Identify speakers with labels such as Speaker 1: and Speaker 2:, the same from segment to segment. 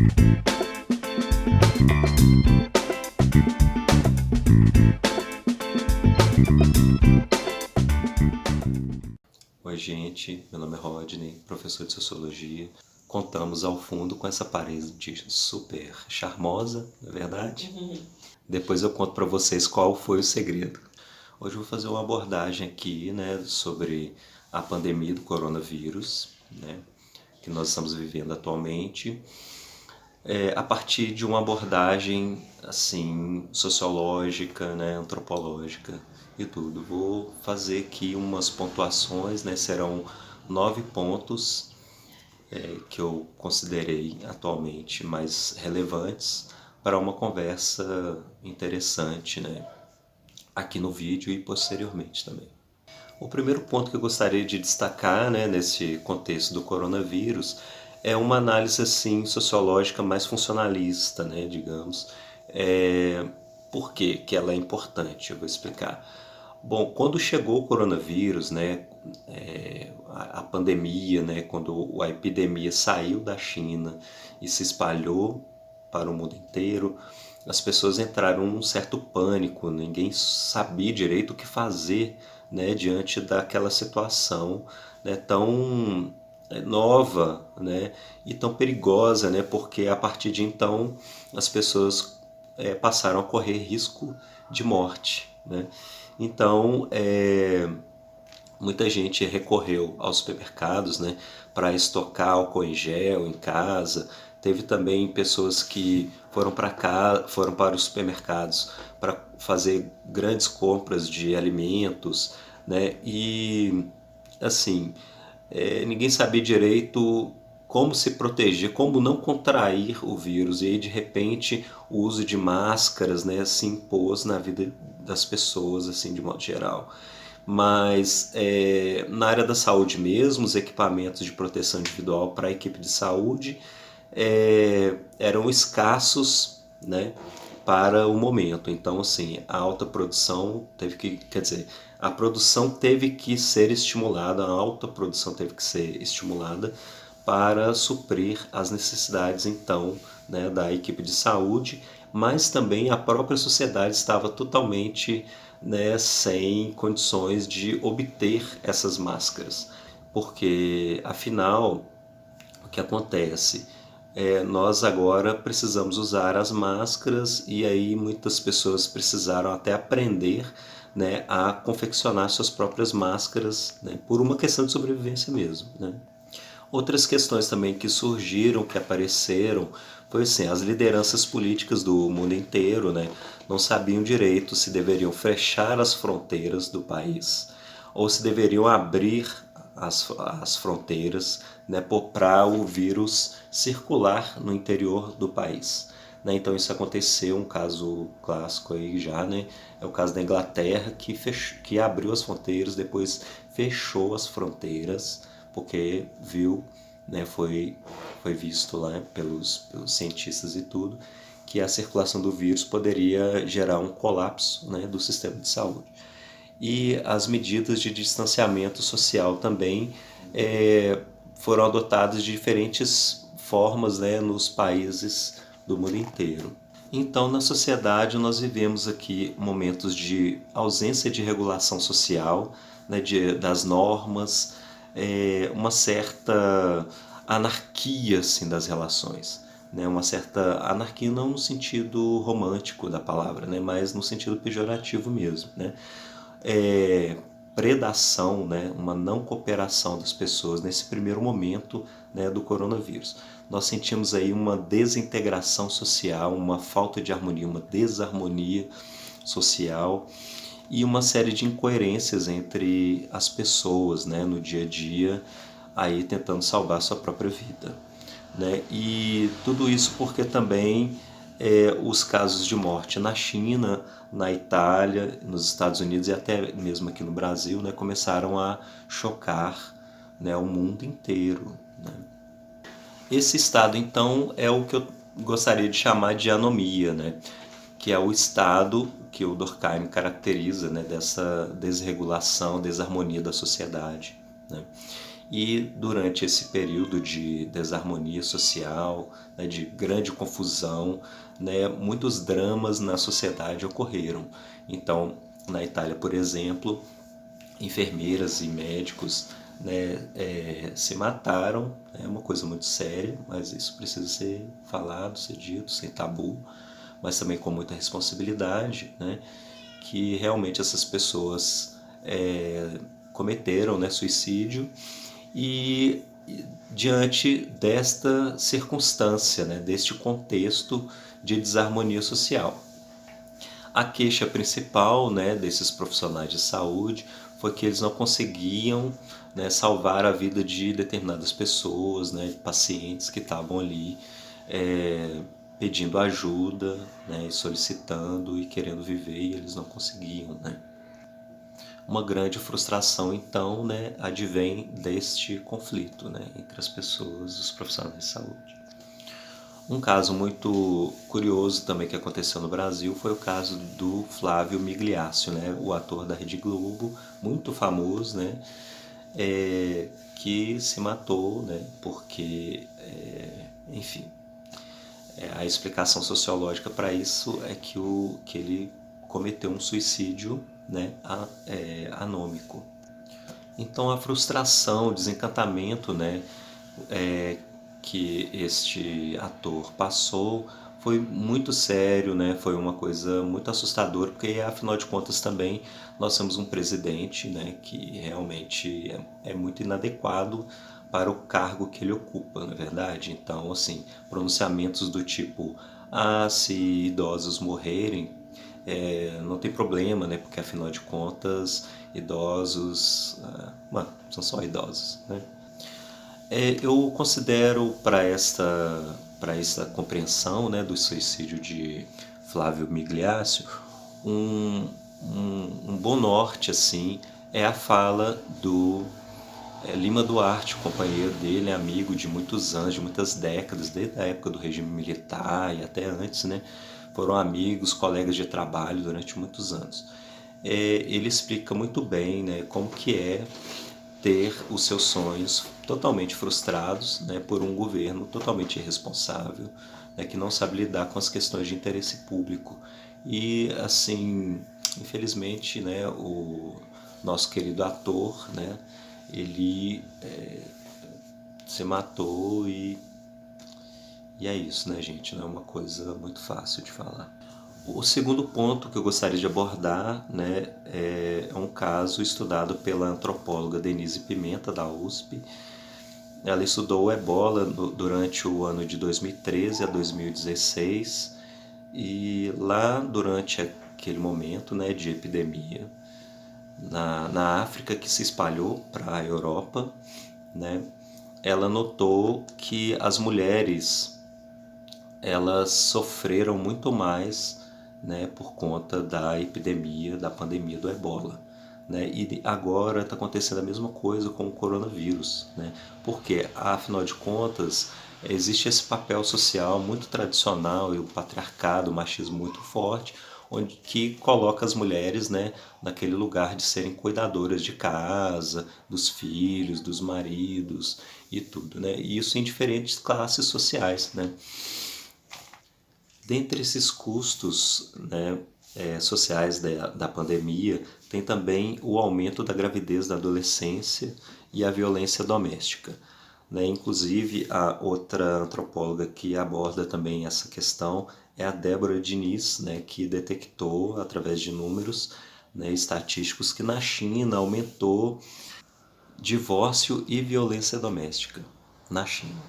Speaker 1: Oi, gente, meu nome é Rodney, professor de Sociologia. Contamos ao fundo com essa parede super charmosa, não é verdade? Depois eu conto para vocês qual foi o segredo. Hoje eu vou fazer uma abordagem aqui, né, sobre a pandemia do coronavírus, né, que nós estamos vivendo atualmente, a partir de uma abordagem assim sociológica, né, antropológica e tudo. Vou fazer aqui umas pontuações, né, serão 9 pontos que eu considerei atualmente mais relevantes para uma conversa interessante, né, aqui no vídeo e posteriormente também. O primeiro ponto que eu gostaria de destacar, né, nesse contexto do coronavírus é uma análise assim sociológica mais funcionalista, né, digamos. Por que ela é importante? Eu vou explicar. Bom, quando chegou o coronavírus, né, a pandemia, né, quando a epidemia saiu da China e se espalhou para o mundo inteiro, as pessoas entraram num certo pânico, ninguém sabia direito o que fazer, né, diante daquela situação, né, tão nova, né, e tão perigosa, né, porque a partir de então as pessoas passaram a correr risco de morte, né. Então, muita gente recorreu aos supermercados, né, para estocar álcool em gel em casa. Teve também pessoas que foram para os supermercados para fazer grandes compras de alimentos, né? E assim, ninguém sabia direito como se proteger, como não contrair o vírus. E aí, de repente, o uso de máscaras, né, se impôs na vida das pessoas, assim, de modo geral. Mas na área da saúde mesmo, os equipamentos de proteção individual para a equipe de saúde eram escassos, né, para o momento. Então, assim, a alta produção teve que, quer dizer, a produção teve que ser estimulada, a alta produção teve que ser estimulada para suprir as necessidades, então, né, da equipe de saúde, mas também a própria sociedade estava totalmente, né, sem condições de obter essas máscaras, porque afinal o que acontece? Nós agora precisamos usar as máscaras e aí muitas pessoas precisaram até aprender, né, a confeccionar suas próprias máscaras, né, por uma questão de sobrevivência mesmo, né. Outras questões também que surgiram, que apareceram, foi assim, as lideranças políticas do mundo inteiro, né, não sabiam direito se deveriam fechar as fronteiras do país ou se deveriam abrir as fronteiras, né, para o vírus circular no interior do país. Né? Então isso aconteceu, um caso clássico aí já, né? É o caso da Inglaterra que abriu as fronteiras, depois fechou as fronteiras, porque viu, né, foi visto lá pelos cientistas e tudo, que a circulação do vírus poderia gerar um colapso, né, do sistema de saúde. E as medidas de distanciamento social também foram adotadas de diferentes formas, né, nos países do mundo inteiro. Então, na sociedade, nós vivemos aqui momentos de ausência de regulação social, né, das normas, uma certa anarquia assim, das relações. Né, uma certa anarquia não no sentido romântico da palavra, né, mas no sentido pejorativo mesmo. Né? Predação, né, uma não cooperação das pessoas nesse primeiro momento, né, do coronavírus. Nós sentimos aí uma desintegração social, uma falta de harmonia, uma desarmonia social e uma série de incoerências entre as pessoas, né, no dia a dia, aí tentando salvar sua própria vida. Né? E tudo isso porque também os casos de morte na China, na Itália, nos Estados Unidos e até mesmo aqui no Brasil, né, começaram a chocar, né, o mundo inteiro. Né? Esse estado, então, é o que eu gostaria de chamar de anomia, né? Que é o estado que o Durkheim caracteriza, né, dessa desregulação, desarmonia da sociedade. Né? E durante esse período de desarmonia social, né, de grande confusão, né, muitos dramas na sociedade ocorreram. Então, na Itália, por exemplo, enfermeiras e médicos, né, se mataram. É uma coisa muito séria, mas isso precisa ser falado, ser dito, sem tabu, mas também com muita responsabilidade, né, que realmente essas pessoas cometeram, né, suicídio. E diante desta circunstância, né, deste contexto de desarmonia social, a queixa principal, né, desses profissionais de saúde foi que eles não conseguiam, né, salvar a vida de determinadas pessoas, né, pacientes que estavam ali pedindo ajuda, né, solicitando e querendo viver, e eles não conseguiam, né. Uma grande frustração, então, né, advém deste conflito, né, entre as pessoas, os profissionais de saúde. Um caso muito curioso também que aconteceu no Brasil foi o caso do Flávio Migliaccio, né, o ator da Rede Globo, muito famoso, né, que se matou, né, porque, enfim, a explicação sociológica para isso é que ele cometeu um suicídio, né, anômico. Então a frustração, o desencantamento, né, que este ator passou foi muito sério, né? Foi uma coisa muito assustadora, porque afinal de contas também nós temos um presidente, né, que realmente é muito inadequado para o cargo que ele ocupa, não é verdade? Então, assim, pronunciamentos do tipo: ah, se idosos morrerem, não tem problema, né? Porque afinal de contas, idosos, são só idosos, né? Eu considero para esta compreensão, né, do suicídio de Flávio Migliaccio um bom norte assim é a fala do Lima Duarte, companheiro dele, amigo de muitos anos, de muitas décadas, desde a época do regime militar e até antes, né? Foram amigos, colegas de trabalho durante muitos anos. Ele explica muito bem, né, como que é ter os seus sonhos totalmente frustrados, né, por um governo totalmente irresponsável, né, que não sabe lidar com as questões de interesse público. E assim, infelizmente, né, o nosso querido ator, né, ele se matou e é isso, né, gente? Não é uma coisa muito fácil de falar. O segundo ponto que eu gostaria de abordar, né, é um caso estudado pela antropóloga Denise Pimenta, da USP. Ela estudou o ebola durante o ano de 2013 a 2016 e lá durante aquele momento, né, de epidemia na África, que se espalhou para a Europa, né, ela notou que as mulheres elas sofreram muito mais, né, por conta da epidemia, da pandemia do ebola. Né? E agora está acontecendo a mesma coisa com o coronavírus. Né? Porque, afinal de contas, existe esse papel social muito tradicional e o patriarcado, o machismo muito forte, onde que coloca as mulheres, né, naquele lugar de serem cuidadoras de casa, dos filhos, dos maridos e tudo. Né? E isso em diferentes classes sociais. Né? Dentre esses custos, né, sociais da pandemia, tem também o aumento da gravidez da adolescência e a violência doméstica. Né? Inclusive, a outra antropóloga que aborda também essa questão é a Débora Diniz, né, que detectou, através de números, né, estatísticos, que na China aumentou divórcio e violência doméstica na China.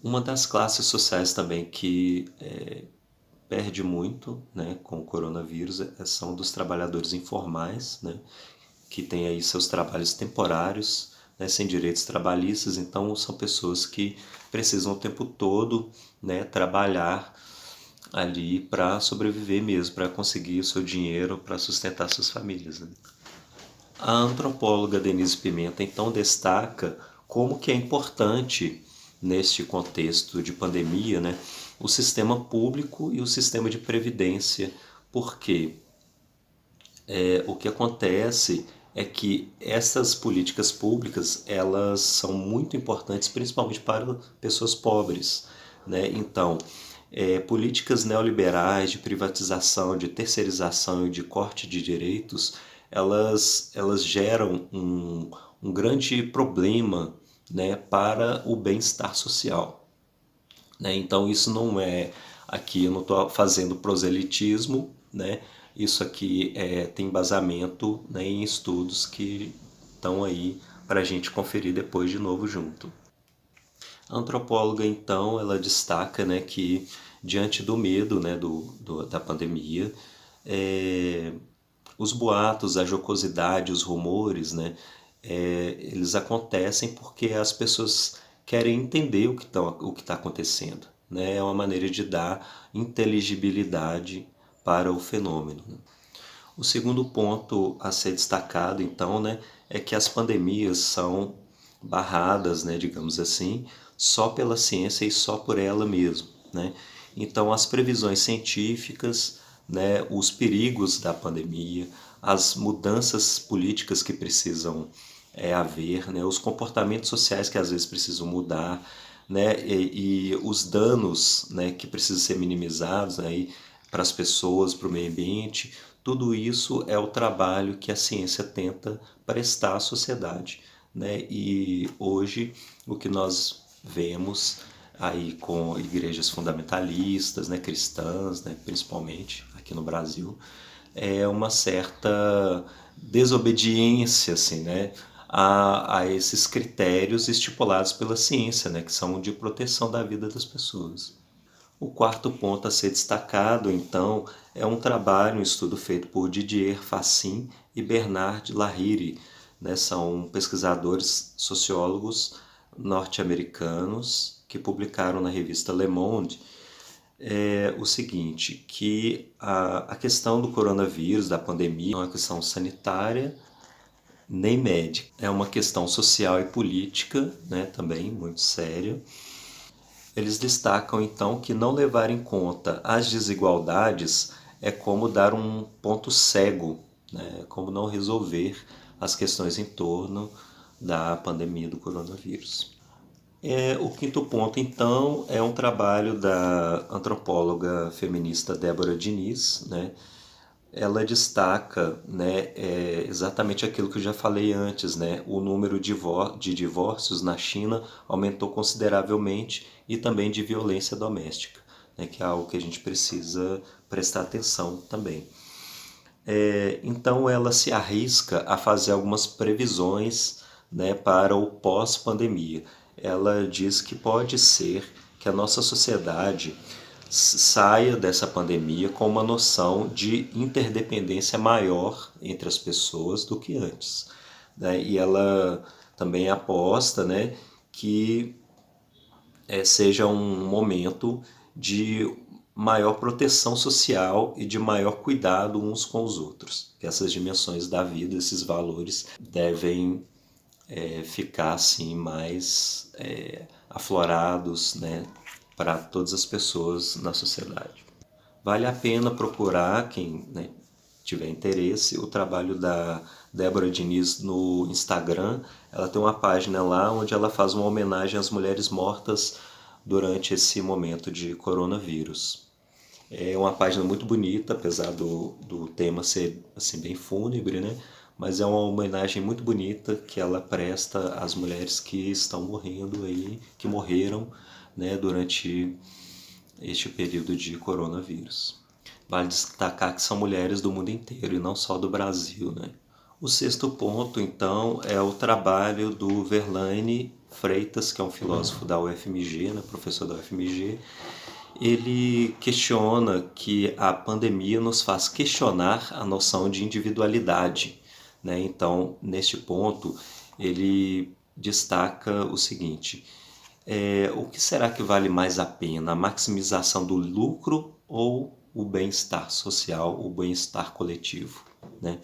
Speaker 1: Uma das classes sociais também que perde muito, né, com o coronavírus são dos trabalhadores informais, né, que têm aí seus trabalhos temporários, né, sem direitos trabalhistas. Então são pessoas que precisam o tempo todo, né, trabalhar ali para sobreviver mesmo, para conseguir o seu dinheiro para sustentar suas famílias. Né? A antropóloga Denise Pimenta então destaca como que é importante neste contexto de pandemia, né, o sistema público e o sistema de previdência, porque o que acontece é que essas políticas públicas, elas são muito importantes, principalmente para pessoas pobres, né? Então, políticas neoliberais de privatização, de terceirização e de corte de direitos, elas geram um grande problema, né, para o bem-estar social, né? Então isso não é, aqui eu não estou fazendo proselitismo, né? Isso aqui tem embasamento, né, em estudos que estão aí para a gente conferir depois de novo junto. A antropóloga, então, ela destaca, né, que diante do medo, né, da pandemia, é, os boatos, a jocosidade, os rumores, né, eles acontecem porque as pessoas querem entender o que tá acontecendo, né? É uma maneira de dar inteligibilidade para o fenômeno, né? O segundo ponto a ser destacado, então, né, é que as pandemias são barradas, né, digamos assim, só pela ciência e só por ela mesma, né? Então, as previsões científicas, né, os perigos da pandemia, as mudanças políticas que precisam haver, né, os comportamentos sociais que às vezes precisam mudar, né, e os danos, né, que precisam ser minimizados, né, para as pessoas, para o meio ambiente, tudo isso é o trabalho que a ciência tenta prestar à sociedade, né? E hoje o que nós vemos aí com igrejas fundamentalistas, né, cristãs, né, principalmente aqui no Brasil, é uma certa desobediência, assim, né, a esses critérios estipulados pela ciência, né, que são de proteção da vida das pessoas. O quarto ponto a ser destacado, então, é um trabalho, um estudo feito por Didier Fassin e Bernard Lahire, né? São pesquisadores sociólogos norte-americanos que publicaram na revista Le Monde o seguinte, que a questão do coronavírus, da pandemia, não é uma questão sanitária nem médica, é uma questão social e política, né, também muito séria. Eles destacam então que não levar em conta as desigualdades é como dar um ponto cego, né? Como não resolver as questões em torno da pandemia do coronavírus. O quinto ponto, então, é um trabalho da antropóloga feminista Débora Diniz, né? Ela destaca, né, exatamente aquilo que eu já falei antes, né? O número de divórcios na China aumentou consideravelmente e também de violência doméstica, né, que é algo que a gente precisa prestar atenção também. Então ela se arrisca a fazer algumas previsões, né, para o pós-pandemia. Ela diz que pode ser que a nossa sociedade saia dessa pandemia com uma noção de interdependência maior entre as pessoas do que antes, né? E ela também aposta, né, que seja um momento de maior proteção social e de maior cuidado uns com os outros. Que essas dimensões da vida, esses valores devem ficar assim mais aflorados, né, para todas as pessoas na sociedade. Vale a pena procurar, quem, né, tiver interesse, o trabalho da Débora Diniz no Instagram. Ela tem uma página lá onde ela faz uma homenagem às mulheres mortas durante esse momento de coronavírus. É uma página muito bonita, apesar do tema ser assim, bem fúnebre, né? Mas é uma homenagem muito bonita que ela presta às mulheres que estão morrendo aí, que morreram, né, durante este período de coronavírus. Vale destacar que são mulheres do mundo inteiro e não só do Brasil, né? O sexto ponto, então, é o trabalho do Verlaine Freitas, que é um filósofo da UFMG, né, professor da UFMG. Ele questiona que a pandemia nos faz questionar a noção de individualidade, né? Então, neste ponto, ele destaca o seguinte: o que será que vale mais a pena? A maximização do lucro ou o bem-estar social, o bem-estar coletivo, né?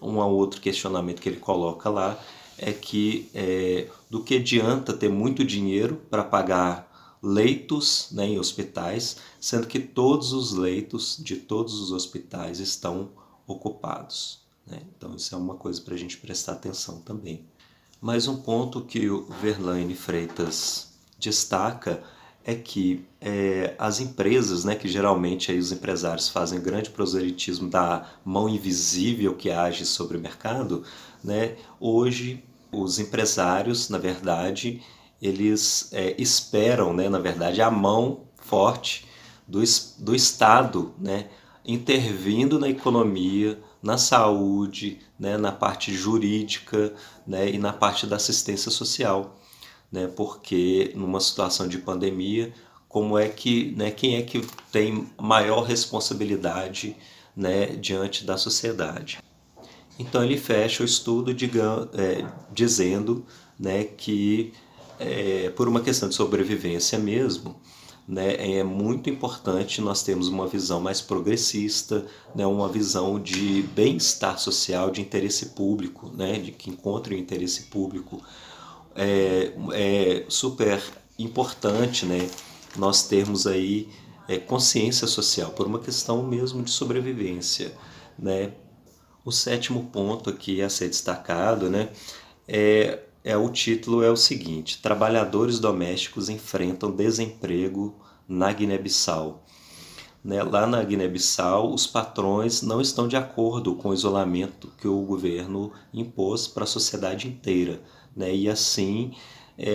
Speaker 1: Um outro questionamento que ele coloca lá é que do que adianta ter muito dinheiro para pagar leitos, né, em hospitais, sendo que todos os leitos de todos os hospitais estão ocupados, né? Então isso é uma coisa para a gente prestar atenção também. Mas um ponto que o Verlaine Freitas destaca é que as empresas, né, que geralmente aí os empresários fazem grande proselitismo da mão invisível que age sobre o mercado, né, hoje os empresários, na verdade, eles esperam, né, na verdade, a mão forte do Estado, né, intervindo na economia, na saúde, né, na parte jurídica, né, e na parte da assistência social, né, porque numa situação de pandemia, como é que, né, quem é que tem maior responsabilidade, né, diante da sociedade? Então ele fecha o estudo dizendo, né, que por uma questão de sobrevivência mesmo, né, é muito importante nós termos uma visão mais progressista, né, uma visão de bem-estar social, de interesse público, né, de que encontre o interesse público. É super importante, né, nós termos aí consciência social por uma questão mesmo de sobrevivência, né. O sétimo ponto aqui a ser destacado, né, o título é o seguinte: Trabalhadores domésticos enfrentam desemprego na Guiné-Bissau. Né, lá na Guiné-Bissau, os patrões não estão de acordo com o isolamento que o governo impôs para a sociedade inteira. Né, e assim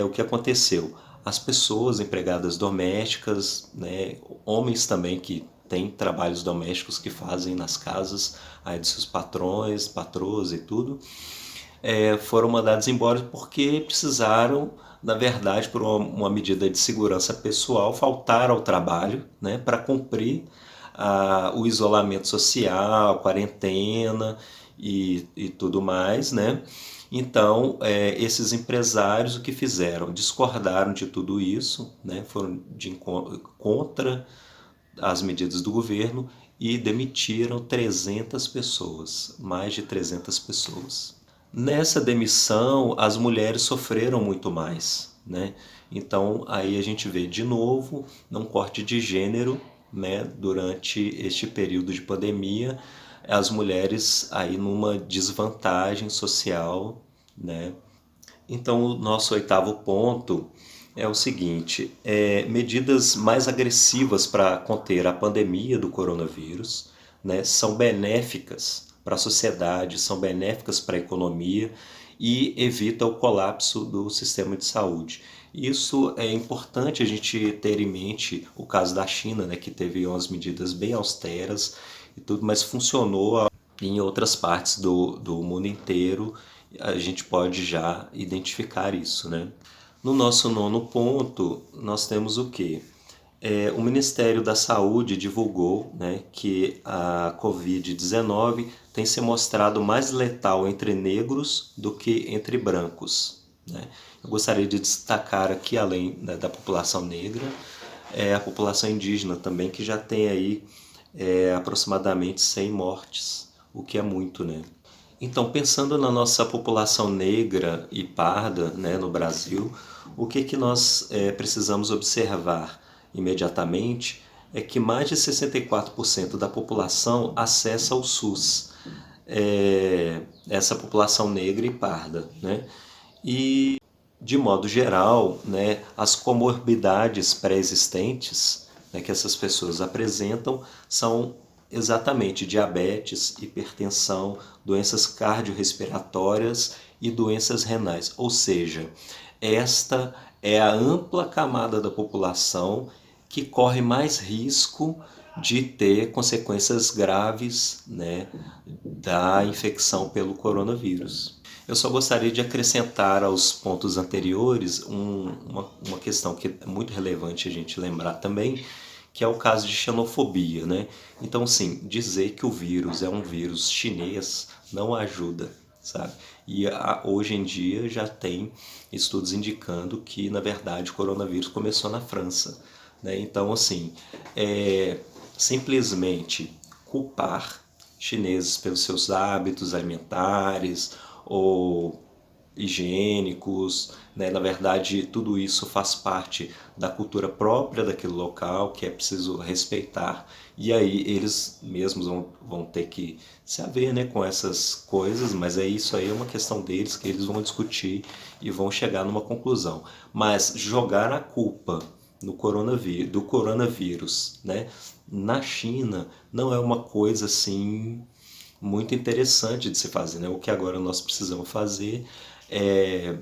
Speaker 1: o que aconteceu? As pessoas empregadas domésticas, né, homens também que têm trabalhos domésticos que fazem nas casas aí de seus patrões, patroas e tudo, foram mandados embora porque precisaram, na verdade, por uma medida de segurança pessoal, faltar ao trabalho, né, para cumprir o isolamento social, a quarentena e tudo mais, né? Então, esses empresários o que fizeram? Discordaram de tudo isso, né? Foram contra as medidas do governo e demitiram 300 pessoas, mais de 300 pessoas. Nessa demissão, as mulheres sofreram muito mais, né? Então, aí a gente vê de novo um corte de gênero, né? Durante este período de pandemia, as mulheres aí numa desvantagem social, né? Então, o nosso oitavo ponto é o seguinte: medidas mais agressivas para conter a pandemia do coronavírus, né, são benéficas para a sociedade, são benéficas para a economia e evita o colapso do sistema de saúde. Isso é importante a gente ter em mente o caso da China, né, que teve umas medidas bem austeras e tudo, mas funcionou em outras partes do mundo inteiro. A gente pode já identificar isso, né? No nosso nono ponto, nós temos o quê? O Ministério da Saúde divulgou, né, que a Covid-19 tem se mostrado mais letal entre negros do que entre brancos. Né? Eu gostaria de destacar aqui, além, né, da população negra, a população indígena também, que já tem aí aproximadamente 100 mortes, o que é muito, né? Então, pensando na nossa população negra e parda, né, no Brasil, o que nós precisamos observar imediatamente é que mais de 64% da população acessa o SUS, essa população negra e parda, né? E, de modo geral, né, as comorbidades pré-existentes, né, que essas pessoas apresentam são exatamente diabetes, hipertensão, doenças cardiorrespiratórias e doenças renais. Ou seja, esta é a ampla camada da população que corre mais risco de ter consequências graves, né, da infecção pelo coronavírus. Eu só gostaria de acrescentar aos pontos anteriores uma questão que é muito relevante a gente lembrar também, que é o caso de xenofobia, né? Então, sim, dizer que o vírus é um vírus chinês não ajuda, sabe? E hoje em dia já tem estudos indicando que, na verdade, o coronavírus começou na França, né? Então, assim, simplesmente culpar chineses pelos seus hábitos alimentares ou higiênicos, né? Na verdade, tudo isso faz parte da cultura própria daquele local, que é preciso respeitar. E aí eles mesmos vão ter que se haver, né, com essas coisas, mas é isso aí, é uma questão deles que eles vão discutir e vão chegar numa conclusão. Mas jogar a culpa do coronavírus, né, na China não é uma coisa assim muito interessante de se fazer, né? O que agora nós precisamos fazer é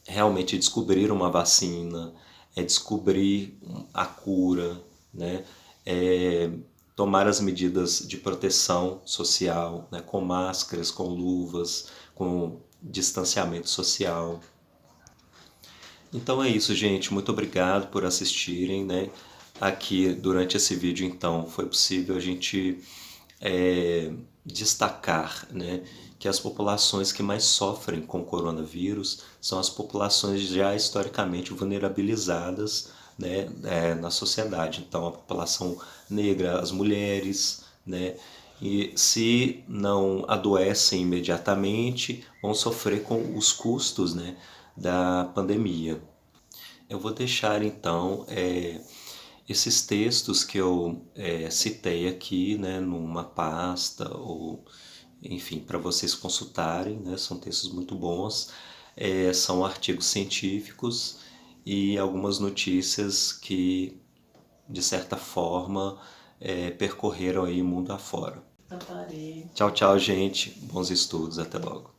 Speaker 1: realmente descobrir uma vacina, é descobrir a cura, né? É tomar as medidas de proteção social, né? Com máscaras, com luvas, com distanciamento social. Então é isso, gente. Muito obrigado por assistirem, né? Aqui durante esse vídeo, então, foi possível a gente destacar, né, que as populações que mais sofrem com o coronavírus são as populações já historicamente vulnerabilizadas, né, na sociedade. Então, a população negra, as mulheres, né, e se não adoecem imediatamente, vão sofrer com os custos, né, da pandemia. Eu vou deixar então esses textos que eu citei aqui, né, numa pasta ou enfim, para vocês consultarem, né, são textos muito bons, são artigos científicos e algumas notícias que de certa forma percorreram aí mundo afora. Tchau, tchau, gente. Bons estudos. Até logo.